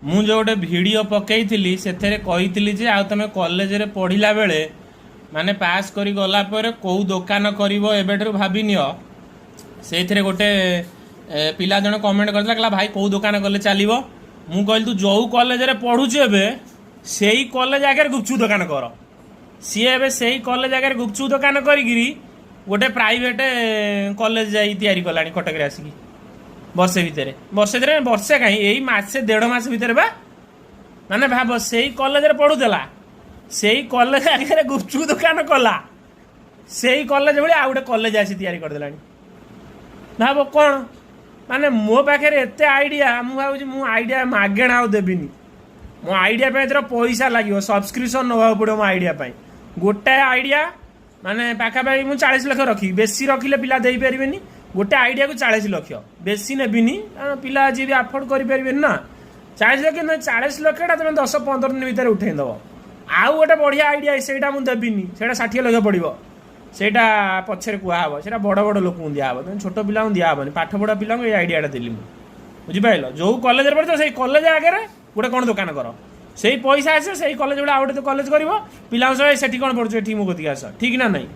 ମୁଁ जो गोटे वीडियो पकई से कही जे आ तुम कॉलेज रे पढ़िला बेले माने पास करी गला पर कौ दुकान करिवो एबेठु भाबी नियो से गोटे पिला जन कमेंट करता कहला भाई कौ दुकान कले चलिवो मु कहली तू जो कॉलेज रे पढ़ुछु एबे सेही कॉलेज आगे गुपचुप दुकान कर सी एबे सेही कॉलेज आगे गुपचुप दुकान करी गोटे प्राइवेट कॉलेज जाई तैयारी कलानी कटक रे आसिकी वर्षे भितर वर्षे कहीं यही मासे 1.5 मास भितर बा माने भाव से कॉलेज रे पढ़ुला से कॉलेज आगे गुपचुप दुकान कला से कॉलेज भाई आ गए कॉलेज आसी तैयारी करदेलानी भाव कौन माने मो पाखे एत आइडिया मुझे मु आइडिया मागेणा आ देविनी मो आइडिया पैसा लगे सब्सक्रिप्शन नवा पड़ो मो आइडिया गोटाए आइडिया माने पाखापाखि मुझे 40 लाख रखी बेसी रखिले पिला दे पारे गोटे आइडिया को 40 लाख बेसी नेबिनी पिला जी भी आफोर्ड करें ना 40 लाख ना 40 लाख तुम 10-15 दिन भितर उठेदब आउ गोटे बढ़िया आइडिया से देविनी से 60 लाख पड़ो सेटा पछरे कहब से बड़ बड़ लोक दिहब तुम छोट पिला दिहबनी पाठ पढ़ा पिला ये आइडिया देली बुझिपार जो कॉलेज पढ़ो से कॉलेज आगे गोटे कौन दुकान कर से पैसा आसे से कॉलेज गुड़ा आउ गोटे कॉलेज कर पिला से कौन पढ़ुचे ठीक मो कति आस ठीक ना नहीं।